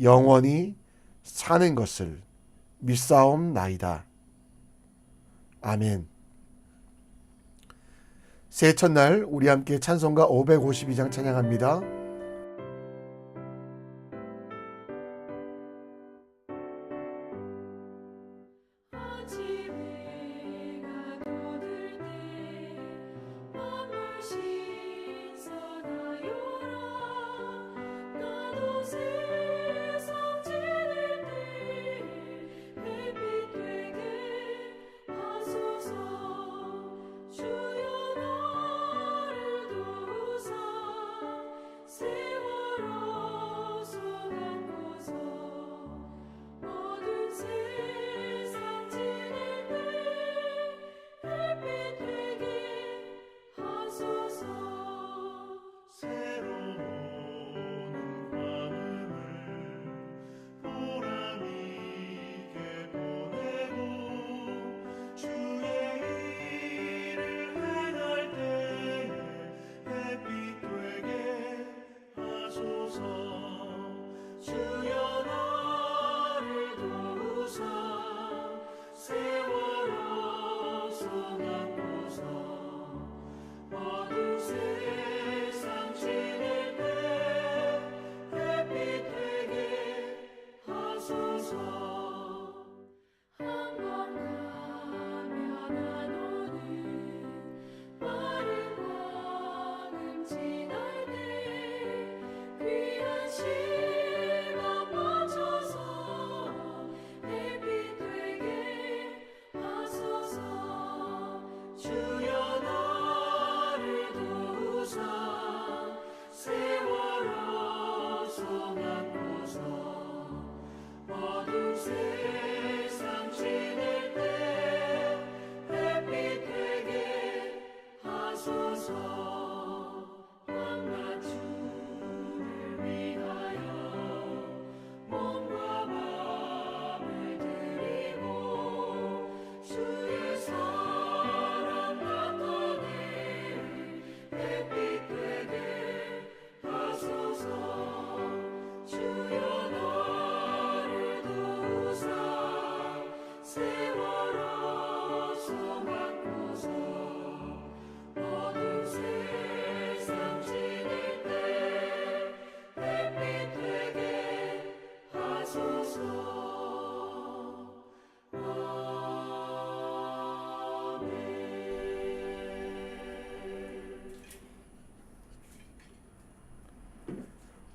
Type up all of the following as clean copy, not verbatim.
영원히 사는 것을 믿사옵나이다. 아멘. 새해 첫날 우리 함께 찬송가 552장 찬양합니다.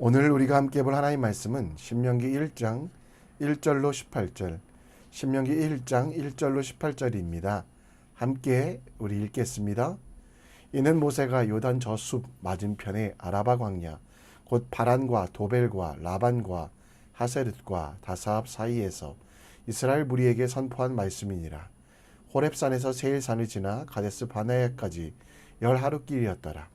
오늘 우리가 함께 볼 하나님 말씀은 신명기 1장 1절로 18절, 신명기 1장 1절로 18절입니다. 함께 우리 읽겠습니다. 이는 모세가 요단 저숲 맞은편의 아라바 광야 곧 바란과 도벨과 라반과 하세릇과 다사압 사이에서 이스라엘 무리에게 선포한 말씀이니라. 호렙산에서 세일산을 지나 가데스 바네아까지 10하루길이었더라.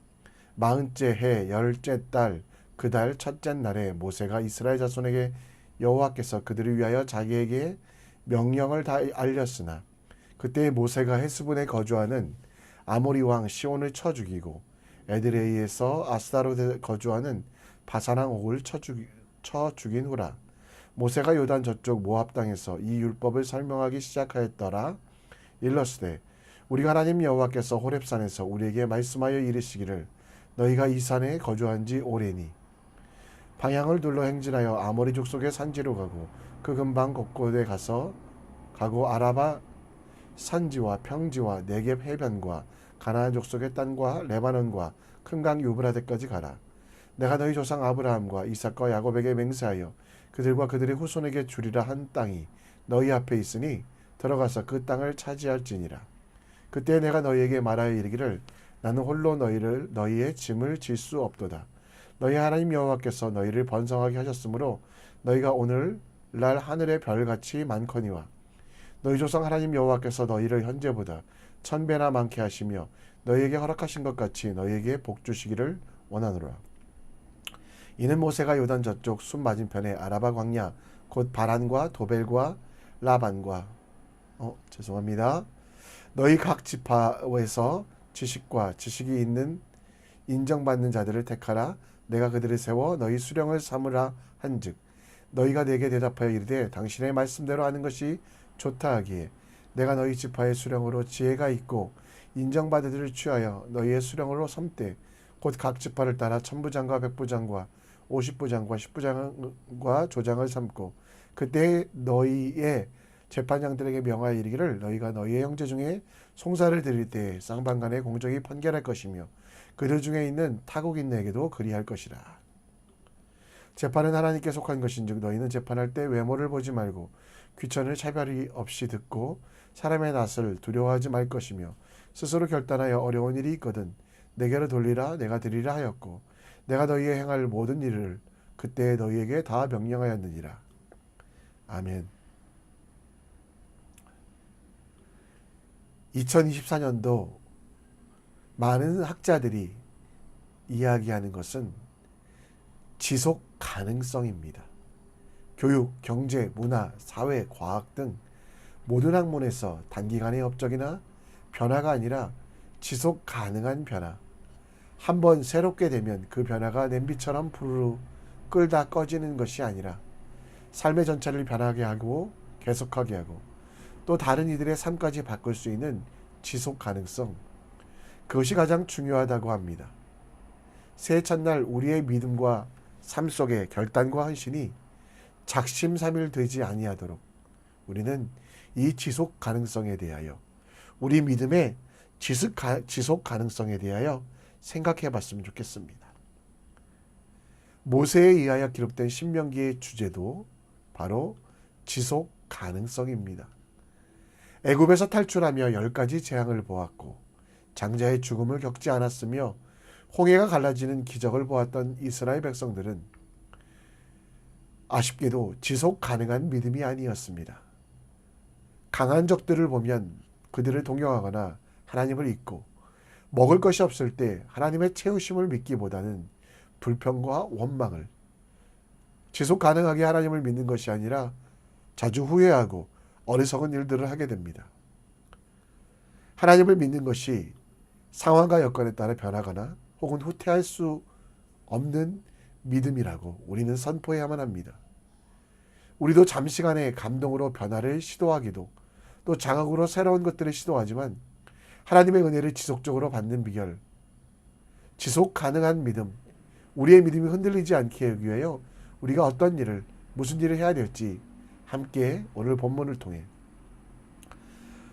40째 해 10째 달 그 달 첫째 날에 모세가 이스라엘 자손에게 여호와께서 그들을 위하여 자기에게 명령을 다 알렸으나 그때 모세가 헤스본에 거주하는 아모리 왕 시온을 쳐 죽이고 에드레이에서 아스다롯에 거주하는 바사랑 옥을 쳐 죽인 후라. 모세가 요단 저쪽 모압 땅에서 이 율법을 설명하기 시작하였더라. 일러스되 우리가 하나님 여호와께서 호렙산에서 우리에게 말씀하여 이르시기를 너희가 이 산에 거주한 지 오래니 방향을 둘러 행진하여 아모리 족속의 산지로 가고 그 근방 곳곳에 가고 아라바 산지와 평지와 네겝 해변과 가나안 족속의 땅과 레바논과 큰 강 유브라데까지 가라. 내가 너희 조상 아브라함과 이삭과 야곱에게 맹세하여 그들과 그들의 후손에게 주리라 한 땅이 너희 앞에 있으니 들어가서 그 땅을 차지할지니라. 그때 내가 너희에게 말하여 이르기를 나는 홀로 너희의 짐을 질 수 없도다. 너희 하나님 여호와께서 너희를 번성하게 하셨으므로 너희가 오늘날 하늘의 별같이 많거니와 너희 조상 하나님 여호와께서 너희를 현재보다 1000배나 많게 하시며 너희에게 허락하신 것 같이 너희에게 복 주시기를 원하노라. 이는 모세가 요단 저쪽 숲 맞은편에 아라바 광야 곧 바란과 도벨과 라반과 너희 각 지파에서 지식과 지식이 있는 인정받는 자들을 택하라. 내가 그들을 세워 너희 수령을 삼으라 한즉 너희가 내게 대답하여 이르되 당신의 말씀대로 하는 것이 좋다 하기에 내가 너희 지파의 수령으로 지혜가 있고 인정받으리를 취하여 너희의 수령으로 섬되 곧 각 지파를 따라 천부장과 백부장과 50부장과 10부장과 조장을 삼고 그때 너희의 재판장들에게 명하여 이르기를 너희가 너희의 형제 중에 송사를 드릴 때에 쌍방간의 공적이 판결할 것이며 그들 중에 있는 타국인에게도 그리할 것이라. 재판은 하나님께 속한 것인즉 너희는 재판할 때 외모를 보지 말고 귀천을 차별이 없이 듣고 사람의 낯을 두려워하지 말 것이며 스스로 결단하여 어려운 일이 있거든 내게로 돌리라 내가 드리라 하였고 내가 너희의 행할 모든 일을 그때 너희에게 다 명령하였느니라. 아멘. 2024년도 많은 학자들이 이야기하는 것은 지속 가능성입니다. 교육, 경제, 문화, 사회, 과학 등 모든 학문에서 단기간의 업적이나 변화가 아니라 지속 가능한 변화. 한번 새롭게 되면 그 변화가 냄비처럼 부르르 끓다 꺼지는 것이 아니라 삶의 전체를 변하게 하고 계속하게 하고 또 다른 이들의 삶까지 바꿀 수 있는 지속 가능성. 그것이 가장 중요하다고 합니다. 새해 첫날 우리의 믿음과 삶 속의 결단과 헌신이 작심삼일되지 아니하도록 우리는 이 지속 가능성에 대하여 우리 믿음의 지속 가능성에 대하여 생각해 봤으면 좋겠습니다. 모세에 의하여 기록된 신명기의 주제도 바로 지속 가능성입니다. 애굽에서 탈출하며 10가지 재앙을 보았고 장자의 죽음을 겪지 않았으며 홍해가 갈라지는 기적을 보았던 이스라엘 백성들은 아쉽게도 지속 가능한 믿음이 아니었습니다. 강한 적들을 보면 그들을 동경하거나 하나님을 잊고 먹을 것이 없을 때 하나님의 채우심을 믿기보다는 불평과 원망을 지속 가능하게 하나님을 믿는 것이 아니라 자주 후회하고 어리석은 일들을 하게 됩니다. 하나님을 믿는 것이 상황과 여건에 따라 변하거나 혹은 후퇴할 수 없는 믿음이라고 우리는 선포해야만 합니다. 우리도 잠시간의 감동으로 변화를 시도하기도 또 자각으로 새로운 것들을 시도하지만 하나님의 은혜를 지속적으로 받는 비결, 지속 가능한 믿음, 우리의 믿음이 흔들리지 않게 하기 위하여 우리가 어떤 일을, 무슨 일을 해야 될지 함께 오늘 본문을 통해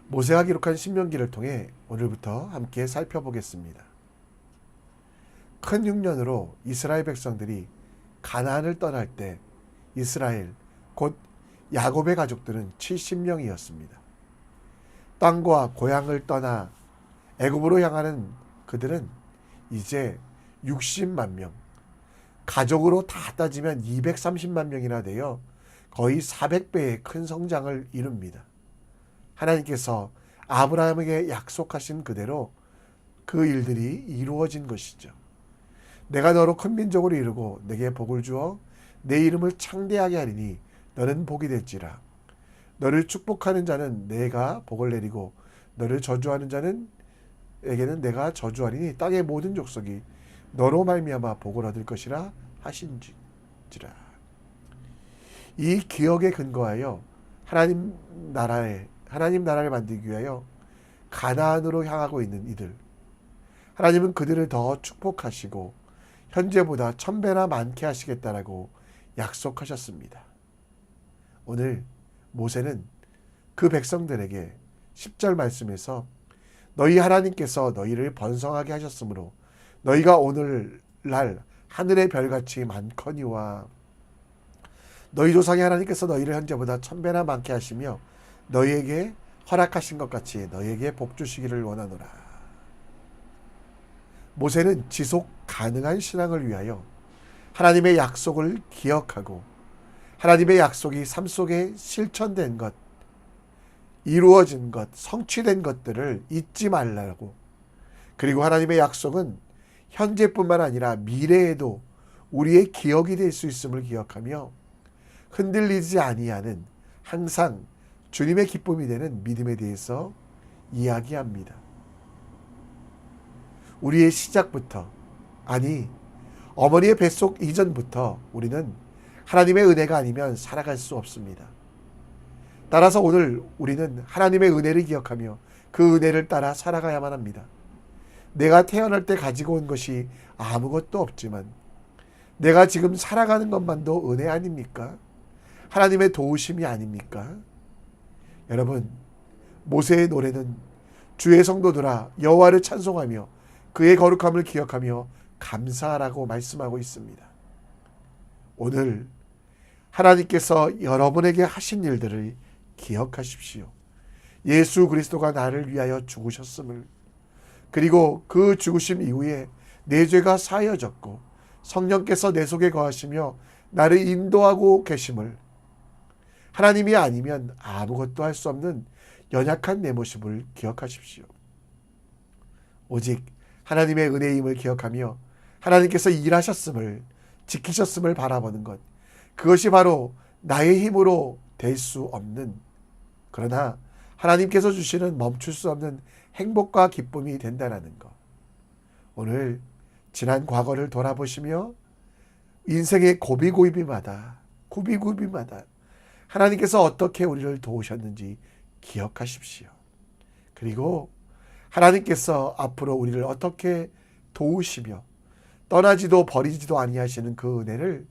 모세가 기록한 신명기를 통해 오늘부터 함께 살펴보겠습니다. 큰 흉년으로 이스라엘 백성들이 가나안을 떠날 때 이스라엘, 곧 야곱의 가족들은 70명이었습니다. 땅과 고향을 떠나 애굽으로 향하는 그들은 이제 60만 명, 가족으로 다 따지면 230만 명이나 되어 거의 400배의 큰 성장을 이룹니다. 하나님께서 아브라함에게 약속하신 그대로 그 일들이 이루어진 것이죠. 내가 너로 큰 민족으로 이루고 내게 복을 주어 내 이름을 창대하게 하리니 너는 복이 될지라. 너를 축복하는 자는 내가 복을 내리고 너를 저주하는 자는 에게는 내가 저주하리니 땅의 모든 족속이 너로 말미암아 복을 얻을 것이라 하신지라. 이 기억에 근거하여 하나님 나라를 만들기 위하여 가나안으로 향하고 있는 이들, 하나님은 그들을 더 축복하시고 현재보다 1000배나 많게 하시겠다라고 약속하셨습니다. 오늘 모세는 그 백성들에게 10절 말씀에서 너희 하나님께서 너희를 번성하게 하셨으므로 너희가 오늘날 하늘의 별같이 많거니와 너희 조상의 하나님께서 너희를 현재보다 1000배나 많게 하시며 너희에게 허락하신 것 같이 너희에게 복 주시기를 원하노라. 모세는 지속 가능한 신앙을 위하여 하나님의 약속을 기억하고 하나님의 약속이 삶 속에 실천된 것, 이루어진 것, 성취된 것들을 잊지 말라고, 그리고 하나님의 약속은 현재뿐만 아니라 미래에도 우리의 기억이 될 수 있음을 기억하며 흔들리지 아니하는 항상 주님의 기쁨이 되는 믿음에 대해서 이야기합니다. 우리의 시작부터, 아니 어머니의 뱃속 이전부터 우리는 하나님의 은혜가 아니면 살아갈 수 없습니다. 따라서 오늘 우리는 하나님의 은혜를 기억하며 그 은혜를 따라 살아가야만 합니다. 내가 태어날 때 가지고 온 것이 아무것도 없지만 내가 지금 살아가는 것만도 은혜 아닙니까? 하나님의 도우심이 아닙니까? 여러분, 모세의 노래는 주의 성도들아 여호와를 찬송하며 그의 거룩함을 기억하며 감사하라고 말씀하고 있습니다. 오늘 하나님께서 여러분에게 하신 일들을 기억하십시오. 예수 그리스도가 나를 위하여 죽으셨음을, 그리고 그 죽으심 이후에 내 죄가 사하여졌고 성령께서 내 속에 거하시며 나를 인도하고 계심을, 하나님이 아니면 아무것도 할 수 없는 연약한 내 모습을 기억하십시오. 오직 하나님의 은혜임을 기억하며 하나님께서 일하셨음을, 지키셨음을 바라보는 것, 그것이 바로 나의 힘으로 될 수 없는, 그러나 하나님께서 주시는 멈출 수 없는 행복과 기쁨이 된다는 것. 오늘 지난 과거를 돌아보시며 인생의 고비고비마다 하나님께서 어떻게 우리를 도우셨는지 기억하십시오. 그리고 하나님께서 앞으로 우리를 어떻게 도우시며 떠나지도 버리지도 아니하시는 그 은혜를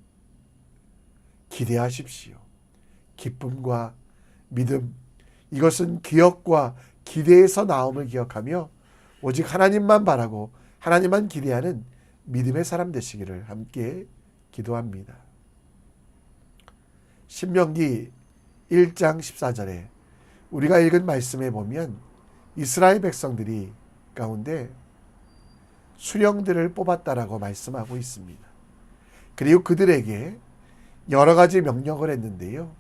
기대하십시오. 기쁨과 믿음, 이것은 기억과 기대에서 나옴을 기억하며 오직 하나님만 바라고 하나님만 기대하는 믿음의 사람 되시기를 함께 기도합니다. 신명기 1장 14절에 우리가 읽은 말씀에 보면 이스라엘 백성들이 가운데 수령들을 뽑았다라고 말씀하고 있습니다. 그리고 그들에게 여러 가지 명령을 했는데요.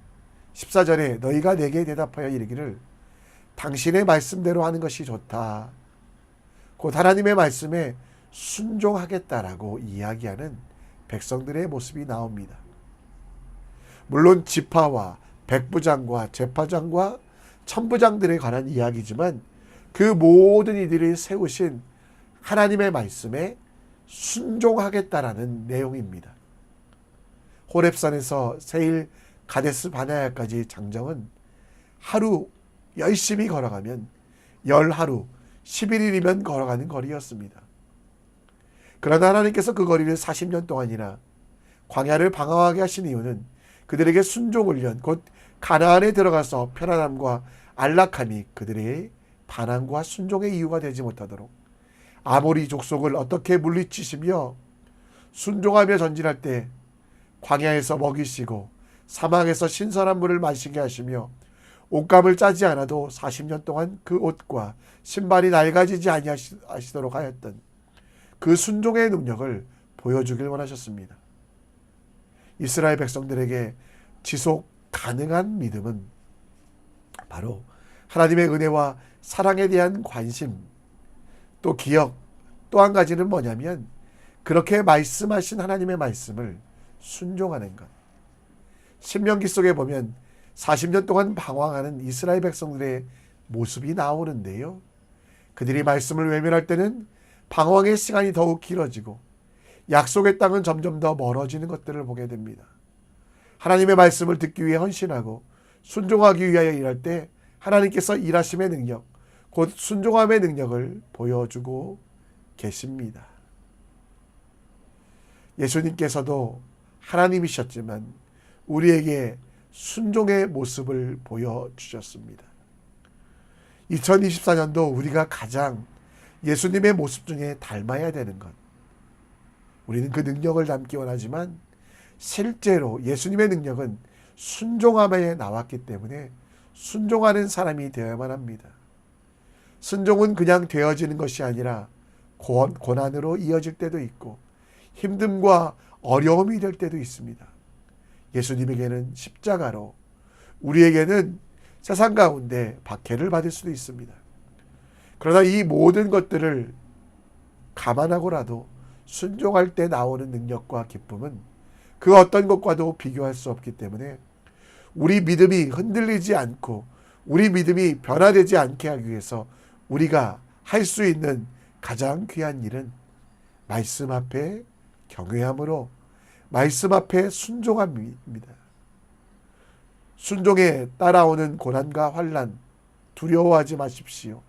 14절에 너희가 내게 대답하여 이르기를 당신의 말씀대로 하는 것이 좋다. 곧 하나님의 말씀에 순종하겠다라고 이야기하는 백성들의 모습이 나옵니다. 물론 지파와 백부장과 제파장과 천부장들에 관한 이야기지만 그 모든 이들이 세우신 하나님의 말씀에 순종하겠다라는 내용입니다. 호렙산에서 세일 가데스 바네아까지 장정은 하루 열심히 걸어가면 10하루 11일이면 걸어가는 거리였습니다. 그러나 하나님께서 그 거리를 40년 동안이나 광야를 방황하게 하신 이유는 그들에게 순종 훈련, 곧 가나안에 들어가서 편안함과 안락함이 그들의 반항과 순종의 이유가 되지 못하도록 아모리 족속을 어떻게 물리치시며 순종하며 전진할 때 광야에서 먹이시고 사막에서 신선한 물을 마시게 하시며 옷감을 짜지 않아도 40년 동안 그 옷과 신발이 낡아지지 아니하시도록 하였던 그 순종의 능력을 보여주길 원하셨습니다. 이스라엘 백성들에게 지속 가능한 믿음은 바로 하나님의 은혜와 사랑에 대한 관심, 또 기억, 또 한 가지는 뭐냐면 그렇게 말씀하신 하나님의 말씀을 순종하는 것. 신명기 속에 보면 40년 동안 방황하는 이스라엘 백성들의 모습이 나오는데요. 그들이 말씀을 외면할 때는 방황의 시간이 더욱 길어지고 약속의 땅은 점점 더 멀어지는 것들을 보게 됩니다. 하나님의 말씀을 듣기 위해 헌신하고 순종하기 위하여 일할 때 하나님께서 일하심의 능력, 곧 순종함의 능력을 보여주고 계십니다. 예수님께서도 하나님이셨지만 우리에게 순종의 모습을 보여주셨습니다. 2024년도 우리가 가장 예수님의 모습 중에 닮아야 되는 것. 우리는 그 능력을 담기 원하지만 실제로 예수님의 능력은 순종함에 나왔기 때문에 순종하는 사람이 되어야만 합니다. 순종은 그냥 되어지는 것이 아니라 고난으로 이어질 때도 있고 힘듦과 어려움이 될 때도 있습니다. 예수님에게는 십자가로, 우리에게는 세상 가운데 박해를 받을 수도 있습니다. 그러나 이 모든 것들을 감안하고라도 순종할 때 나오는 능력과 기쁨은 그 어떤 것과도 비교할 수 없기 때문에 우리 믿음이 흔들리지 않고 우리 믿음이 변화되지 않게 하기 위해서 우리가 할 수 있는 가장 귀한 일은 말씀 앞에 경외함으로 말씀 앞에 순종함입니다. 순종에 따라오는 고난과 환난 두려워하지 마십시오.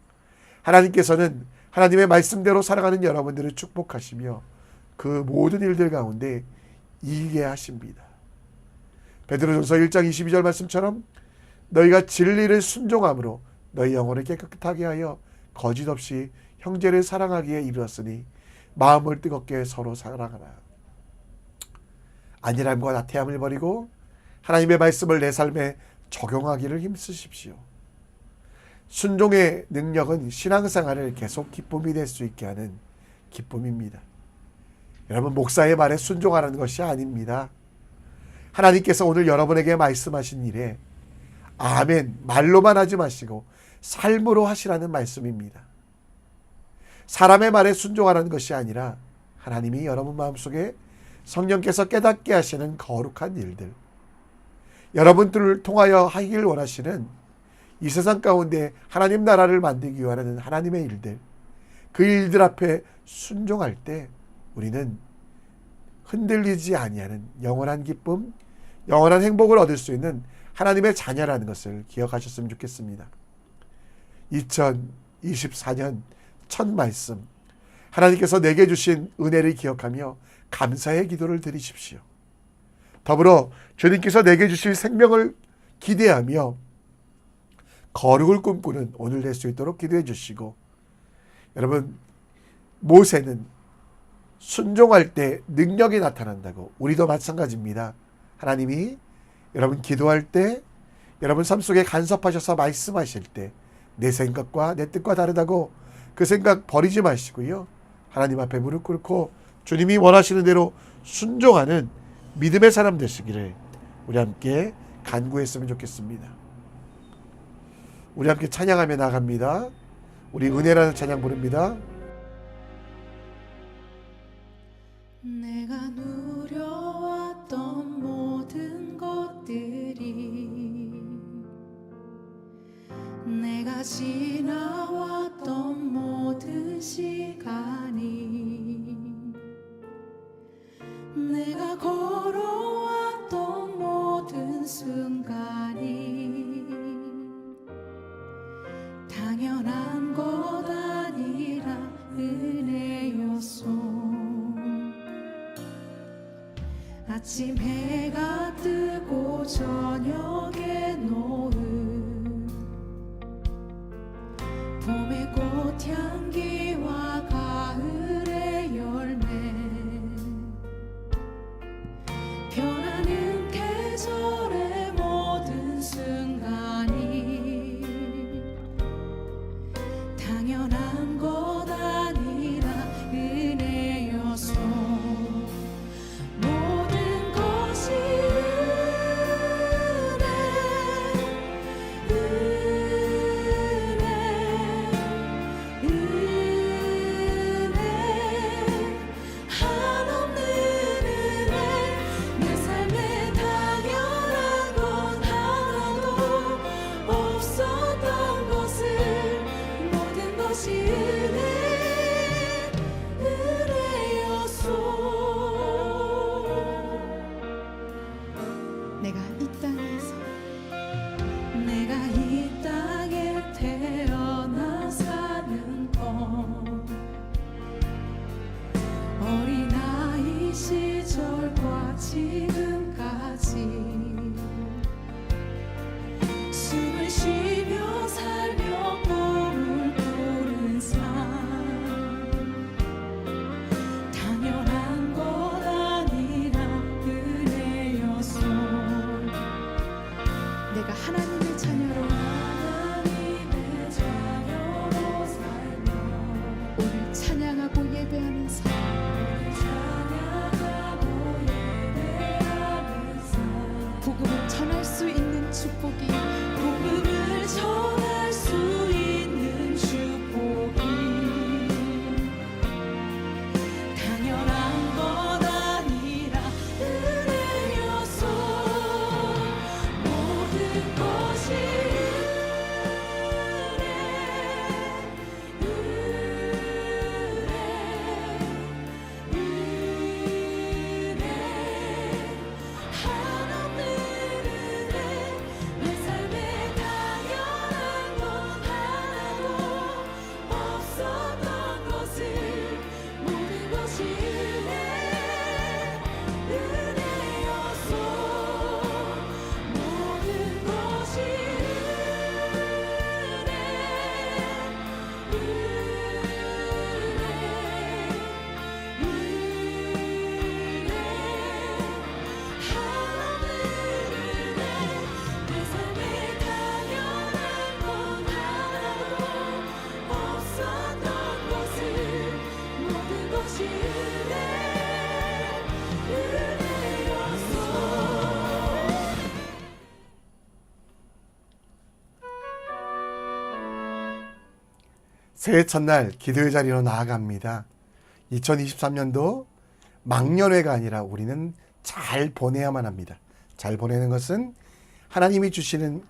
하나님께서는 하나님의 말씀대로 살아가는 여러분들을 축복하시며 그 모든 일들 가운데 이기게 하십니다. 베드로전서 1장 22절 말씀처럼 너희가 진리를 순종함으로 너희 영혼을 깨끗하게 하여 거짓 없이 형제를 사랑하기에 이르렀으니 마음을 뜨겁게 서로 사랑하라. 안일함과 나태함을 버리고 하나님의 말씀을 내 삶에 적용하기를 힘쓰십시오. 순종의 능력은 신앙생활을 계속 기쁨이 될 수 있게 하는 기쁨입니다. 여러분, 목사의 말에 순종하라는 것이 아닙니다. 하나님께서 오늘 여러분에게 말씀하신 일에 아멘 말로만 하지 마시고 삶으로 하시라는 말씀입니다. 사람의 말에 순종하라는 것이 아니라 하나님이 여러분 마음속에 성령께서 깨닫게 하시는 거룩한 일들, 여러분들을 통하여 하길 원하시는 이 세상 가운데 하나님 나라를 만들기 위하는 하나님의 일들, 그 일들 앞에 순종할 때 우리는 흔들리지 아니하는 영원한 기쁨, 영원한 행복을 얻을 수 있는 하나님의 자녀라는 것을 기억하셨으면 좋겠습니다. 2024년 첫 말씀, 하나님께서 내게 주신 은혜를 기억하며 감사의 기도를 드리십시오. 더불어 주님께서 내게 주실 생명을 기대하며 거룩을 꿈꾸는 오늘 될 수 있도록 기도해 주시고, 여러분, 모세는 순종할 때 능력이 나타난다고 우리도 마찬가지입니다. 하나님이 여러분 기도할 때, 여러분 삶 속에 간섭하셔서 말씀하실 때 내 생각과 내 뜻과 다르다고 그 생각 버리지 마시고요. 하나님 앞에 무릎 꿇고 주님이 원하시는 대로 순종하는 믿음의 사람 되시기를 우리 함께 간구했으면 좋겠습니다. 우리 함께 찬양하며 나갑니다. 우리 은혜라는 찬양 부릅니다. 내가 누려왔던 모든 것들이, 내가 지나왔던 모든 시간이, 내가 걸어왔던 모든 순간이 당연한 것 아니라 은혜였소. 아침 해가 뜨고 저녁에 노을, 봄의 꽃향기와 가을의 열매, 변하는 계절의 모든 순간이 당연한 것 아니라 은혜였소. 모든 것이 한없는 은혜, 내 삶에 당연한 건 하나도 없었던 것을, 모든 것이 은혜였소. 내가 이 땅에서, 내가 이 땅에 태어나 사는 건 어린아이 시절과 지금까지 숨을 쉬며 살며 꿈을 꾸는 삶, 당연한 것 아니라 은혜였소. 내가 하나님의 자녀로 살며 오늘 찬양하고 예배하는 삶, 복음을 전할 수 있는 축복이, 복음을 전할 수 있는 축복이 당연한 것 아니라 은혜였소. 모든 것이 은혜, 새해 첫날 기도의 자리로 나아갑니다. 2023년도 망년회가 아니라 우리는 잘 보내야만 합니다. 잘 보내는 것은 하나님이 주시는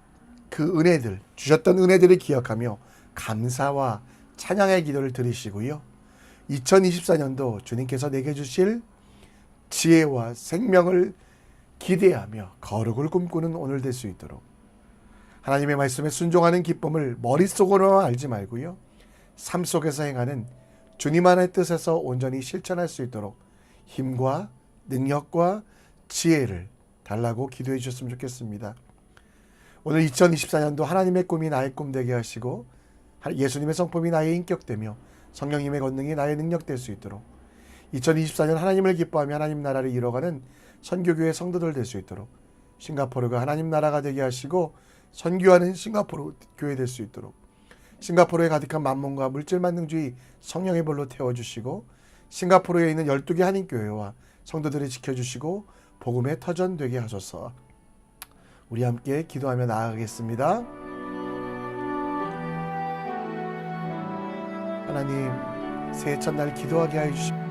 그 은혜들, 주셨던 은혜들을 기억하며 감사와 찬양의 기도를 드리시고요. 2024년도 주님께서 내게 주실 지혜와 생명을 기대하며 거룩을 꿈꾸는 오늘 될 수 있도록 하나님의 말씀에 순종하는 기쁨을 머릿속으로만 알지 말고요. 삶 속에서 행하는 주님만의 뜻에서 온전히 실천할 수 있도록 힘과 능력과 지혜를 달라고 기도해 주셨으면 좋겠습니다. 오늘 2024년도 하나님의 꿈이 나의 꿈 되게 하시고 예수님의 성품이 나의 인격되며 성령님의 권능이 나의 능력 될 수 있도록 2024년 하나님을 기뻐하며 하나님 나라를 이뤄가는 선교교회 성도들 될 수 있도록 싱가포르가 하나님 나라가 되게 하시고 선교하는 싱가포르 교회 될 수 있도록 싱가포르에 가득한 만몬과 물질만능주의 성령의 불로 태워주시고 싱가포르에 있는 12개 한인교회와 성도들을 지켜주시고 복음의 터전 되게 하소서. 우리 함께 기도하며 나아가겠습니다. 하나님, 새해 첫날 기도하게 하여 주시고